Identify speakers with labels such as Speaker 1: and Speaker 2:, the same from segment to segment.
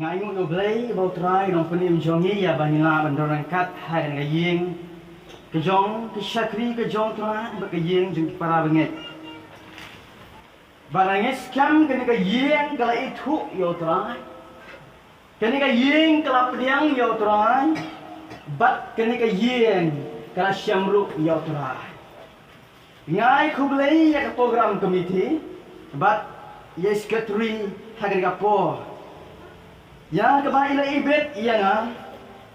Speaker 1: Ngayu yo blay bau trai nong penim jongi ya banila bandoran kat hai dengan ying kejong kisakri kejong trai berkejing jeng para bengek barangnya skam kena ke ying kala itu yo trai kena ke ying kala pediang yo trai bat kena ke ying kala syamru yo trai ngai kublay ya ke program komiti bat yes ketri hagan kapo yang kebaik ila ibet iya nga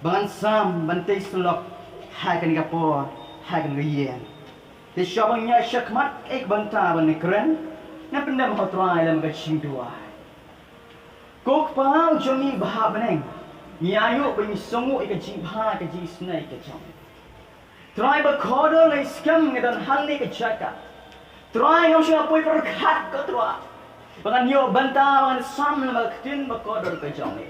Speaker 1: bangan sam bantai selok hagan kapo hagan riyen di syabangnya syakmat ek banta ban keren na pendam hotrai dalam kacing dua kok pau jongi bahab neng nyayu bani songu ik jing bha ke jing snai ke chong try ba khodo le skam ngedan hal ni ke chaka try ngau sha poi perkhat ko try Bagan yo bantawan sam na magtin makodor ka jong ni.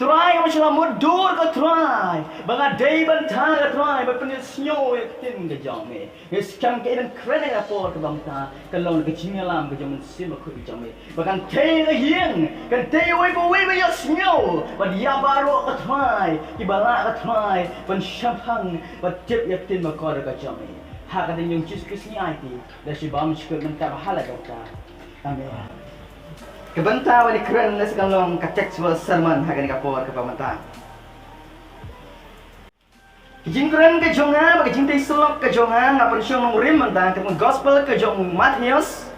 Speaker 1: Try mo sila mudur ka try. Bagan day banta ka try ba penis snow tin ka jong ni. Is kam ka idan krene ka por ka banta kalon ka chingalam ka jong sim ko jong ni. Bagan tay ka yin kan tay way ko way ba yo snow. Ba dia baro ka try. Ibala ka try. Ban shampang ba tip yak tin makodor ka jong ni. Ha ka din yung chis ni IT. Da si bam shkur menta bahala ka. Amen. Kebanta wani keren les kalong textual sermon hagan kapor ke pamata. Kijing keren ke jonga bagi cintai selok ke jonga ngapun syong rim mantang ke gospel ke jong Matius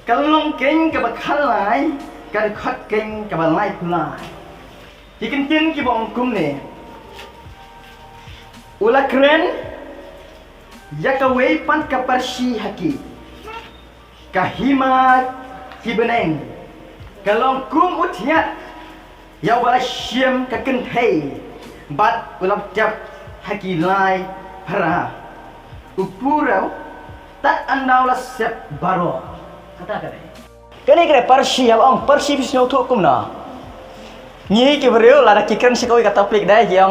Speaker 1: kalong keng ke bakhalai ke khot keng ke balai pulai. Ikin tin ki bong kumne. Ula keren yakawei pan ka parsi haki. Kahima kibeneng Kalong kum utiat ya wala syem ka kenthei bat ulap jap haki lai para upurau tak andau la sep baro kata kene kene parsi ya ong parsi bisno tu kumna nyi ke bereu la ki kan sikoi kata plik dai yang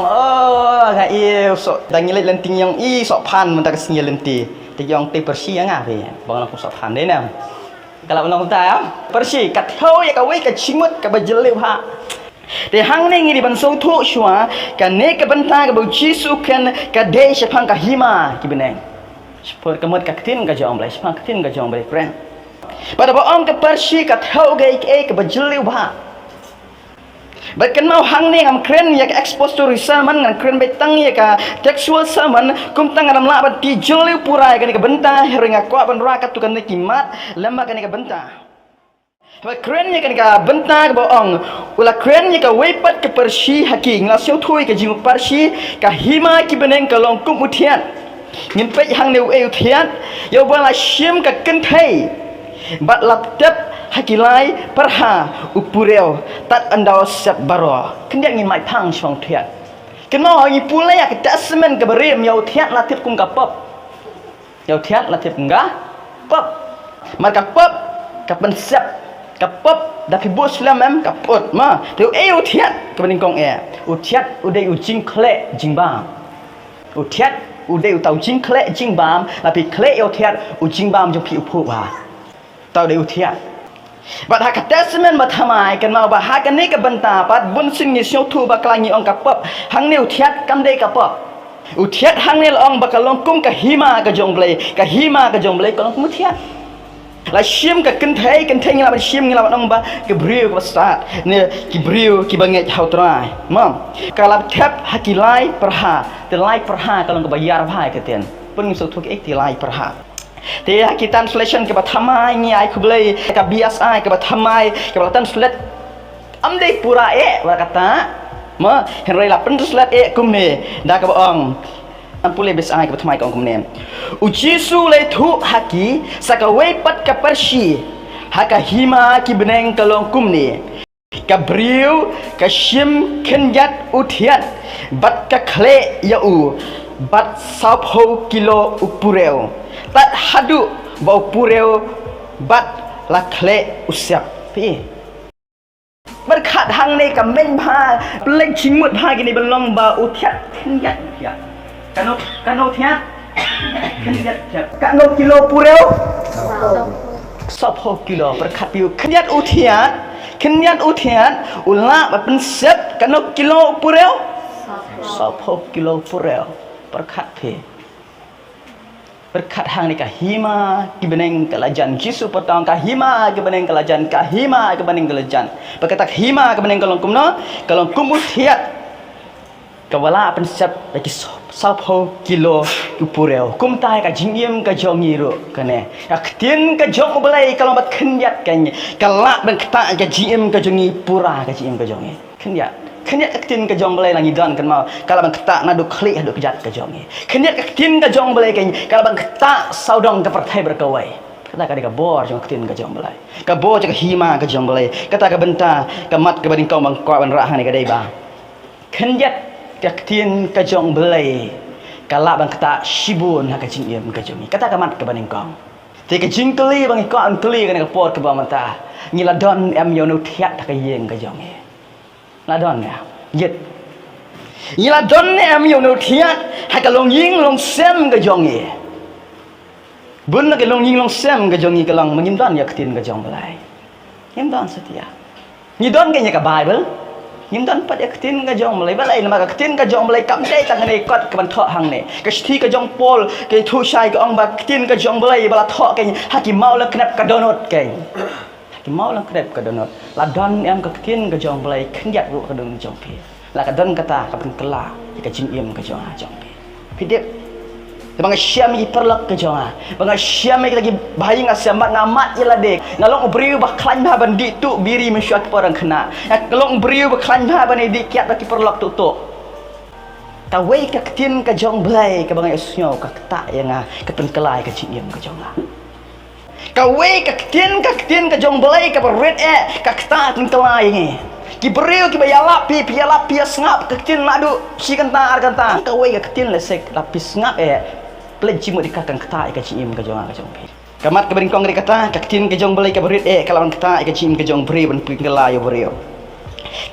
Speaker 1: ga i so dangilet lenting yang i so pan mun tak singel lenti te yang te parsi yang ave bang la so pan dei na kalau menong ta persi kat thau ya ka wei ka chimut ka bajeliu ha de hang ne ngi di ban so thu shwa ka ne ka banta ka bu jisu kan ka de shapang ka hima ki beneng spor ka mot ka tin ka jong blai spang ka tin ka jong blai friend pada ba ong ka persi ka thau ga ik ka bajeliu ha Bahkan mau hang ni ngam keren ya expose to sermon ngam keren betang ya ka textual sermon kum tang ngam la ban ti joliu purai kan ka benta heringa kwa ban ra ka tu kan ki mat lama kan ka benta ba keren ya kan ka benta ka boong ula keren ya ka wepat ka persi haki ngla siu thui ka jing persi ka hima ki beneng ka long kum utian ngin pe hang ne e utian yo ba la shim ka ken thai bat lap tep hakilai perha upureo tat andau sep baro kendak ngin mai pang chong thiat kenmo ngi pule ya ka semen ka berem yau thiat la tip kum ka pop yau thiat la tip nga pop mar ka pop ka pen sep ka pop da fi bos lam em ka pot ma tu e u thiat ka bening kong e u thiat u dei u jing khle jing bam u thiat u dei u tau jing khle jing bam la pi khle yau thiat u jing bam jo pi u phu ba tau dei u thiat Bat hak testament bat hamai kan mau bah hak ni ka banta pat bun sing ni syo thu ba klangi ong ka pop hang ni uthiat kam dei ka pop uthiat hang ni ong ba ka long kum ka hima ka jonglei ka hima ka jonglei ka long kum uthiat la shim ka ken thei ni la ba shim ni la ba ong ba ke briu ka start ni ki briu ki banget hau trai mam ka la thap hakilai perha te lai perha ka long ka bayar bhai ka ten pun so thu ek ti lai perha Te kita translation ke bathamai ni ai kublai ka bias ai ke bathamai ke translate amde pura kata ma henry la translate kumne da ka ong ampule bes ai ke bathamai ka ong kumne ujisu le thu haki saka wepat ka persi haka hima ki beneng kalong kumne ka briu ka shim kenjat uthiat bat ka khle ya u bat sapho kilo upureo tat hadu bau pureo bat la khle usiap pi berkat hang ni ka men bha plek chimut bha gini belong ba uthiat kenjat ya kano thiat kenjat kano kilo pureo 10 kilo berkat piu keniat utian ulah ben set kanok kilo purel 10 kilo purel berkat pe berkat hang ni kahima kibeneng kelajan Jisu potong kahima kibeneng kelajan kahima kibeneng kelajan berkata hima kibeneng kalong kumutiat kawala pen sep lagi 10 kilo kupurel kum tai ka jingiem ka jongiru kane aktin ka jong belai kalau bat khendiat kanye kalak ben kata ka jingiem ka jongi pura ka jingiem ka jongi khendiat aktin ka jong belai langi don kan mau kalau ben kata nadu klik hadu kejat ka jongi khendiat aktin ka jong belai kanye kalau ben kata saudong ka pertai berkawai kata ka deka bor jong aktin ka jong belai ka bor ka hima ka jong belai kata ka benta ka mat ka bading kau bangkwa ban rahang ni ka dei ba khendiat kaktin kajong belai kalak bang kata shibun ha kajing yem kajong kata kamat ke baning kong te kajing keli bang ko an keli kan kapor ke bamata ngila don em yono thiat ka yeng kajong la don ya yet ngila don em yono thiat ha ka long ying long sem kajong bun na ka long ying long sem kajong kalang mangim don ya kaktin kajong belai ngim don setia ni don kanya ka bible nhưng dan pat aktin ka jong malai balai nama aktin ka jong malai kam dei tang nei kot ka ban tho hang ne ka sti ka jong pol ke thu shai ka ong ba aktin ka jong balai bala tho ke haki mau la knap ka donot ke haki mau la knap ka donot la don em ka aktin ka jong balai khnjat ru ka dong jong pi la ka don kata ka pen kela ka jing em ka jong jong pi pidep bang syam i perlak ke jong bang syam lagi bahing asamat ngamat ila dek ngalong beriu ba klan ba bandi tu biri mesyuat porang kena ngalong beriu ba klan ba bani dikiat ba ki perlak tu ta wei ka tin ka jong blai ka bang esnyo ka ta yang ka pen kelai ka jing ka jong ka wei ka tin ka jong blai ka red ka ta pen kelai ngi ki beriu ki bayala pi ngap ka tin nadu si kanta ka wei ka tin lesek lapis ngap pelaji mu dikakang kata ka cim ka jong pi kamat ka beringkong ri kata ka tin ka jong belai ka berit kalau kata ka cim ka jong beri ban pingla yo beriu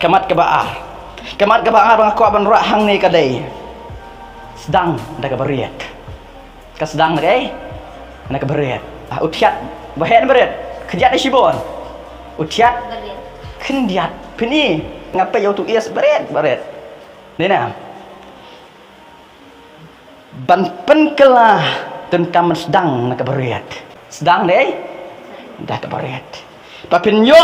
Speaker 1: kamat ka baar bang ko ban ra hang ni ka dei sedang da ka beriet ka sedang dei na ka beriet utiat bahen beriet kejat di sibon utiat kendiat pini ngapa yo tu is beriet ni na ban penkelah dan kaman sedang nak beriat sedang deh dah ke beriat papin yo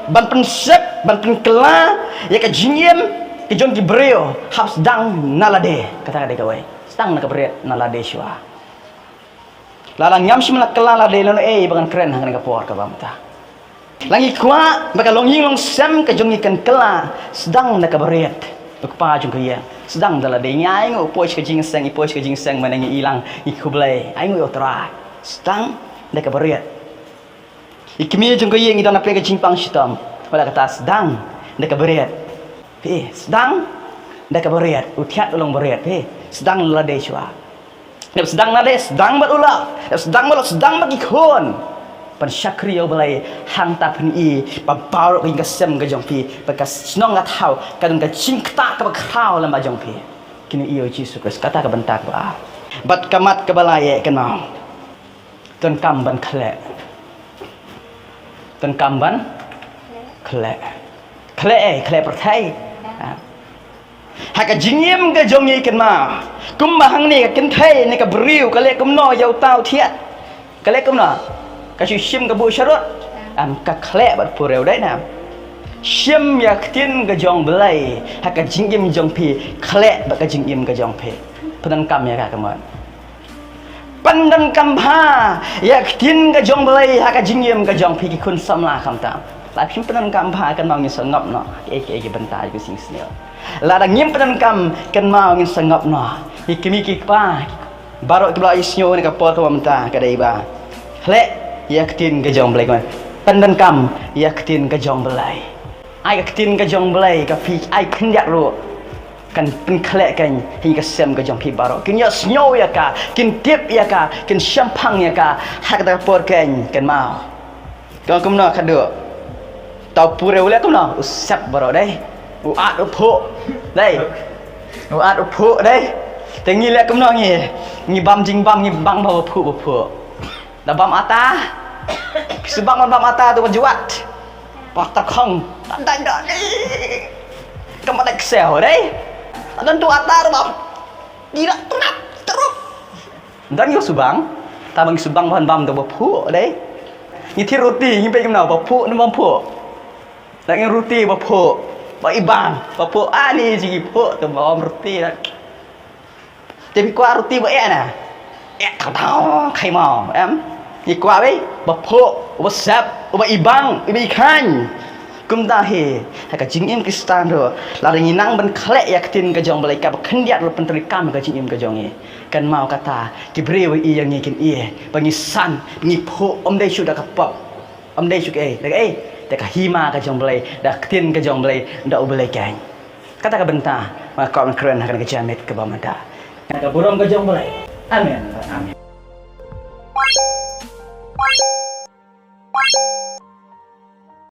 Speaker 1: ban pensep ban penkelah ya ke jingiem ke jong ki brio hab sedang nalade kata dia kawai sedang nak beriat nalade syua lalang nyam simla kelala de lono bangan keren hang ka por ka bamta langi kwa baka longying long sem ke jong ikan kela sedang nak beriat Bekpa jung kaya sedang dalam denya ingo pois ke jing seng mana ngi ilang ikublai ingo otra sedang deka beriat ikmi jung kaya ngi dana pe ke jing pang sitam wala kata sedang deka beriat sedang deka beriat utiat ulong beriat sedang lade chwa sedang lade sedang bat ula sedang bagi kon pan syakriyo balai hang ta pen i ba baru ke sem ke jong pi bekas snong ngat hau kan ka cingta ka khau lam ba jong pi kini iyo Yesus Kristus kata ka bentak ba bat kamat ke balai kan mau ton kamban khle pertai ha ka jingiem ke jong i kan mau kum bahang ni ka ken thai ni ka beriu ka le kum no yau tau thiat ka le kum no kasih sim ke bu syarut am ka khlek bat pureu dai nam sim ya tin ke jong belai ha ka jingim jong pi khlek ba ka jingim ke jong pi penan kam ya ka kaman pandan kam ha ya tin ke jong belai ha ka jingim ke jong pi ki kun samla kam ta la phim penan kam ha kan mau ngin sengap no ke bentar ku sing snel la dang ngim penan kam kan mau ngin sengap no ikimi ki pa barok ke bla isnyo ni ka pot wa menta ka dai ba khlek yaktin ke jong belai kan pandan kam yaktin ke jong belai ai yaktin ke jong belai ka fi ai khenyak ro kan pen khlek kan hingga sem ke jong pi baro kin ya snyo ya ka kin tip ya ka kin champang ya ka hak ta por kan mau kau kumna khadu tau pure ule kumna usap baro dai uat upho dai uat upho dai tengi le kumna ngi bam jing bam ngi bang ba upho da bam ata Sebab mata mata tu menjuat. Pakta khong. Dan kemadai kesel deh. Dan tu atar bang. Gila teruk. Dan yo subang. Tabang subang bahan bam tu bapuk deh. Ni thi roti ni pe kemna bapuk ni bapuk. Dan yang roti bapuk. Ba ibang bapuk ni sigi puk tu bawam roti dah. Tapi kuah roti ba na. Tahu khai mau em. Ni kuah be bapuk, wasap, ba ibang, ikan. Kum dahi haka jingim kristan ro lari nginang ben khlek ya ketin ka jong balai ka khendiat ro penteri kam ka jingim ka jong kan mau kata ki bre wi yang ngikin bangi san bangi pho dai sudah ka pop dai su ke dak ka hima ka jong balai dak ketin ka jong balai ndak ubalai kan kata ka bentah maka kau keren akan ke jamet ke bamada ka burung ka jong balai amin amin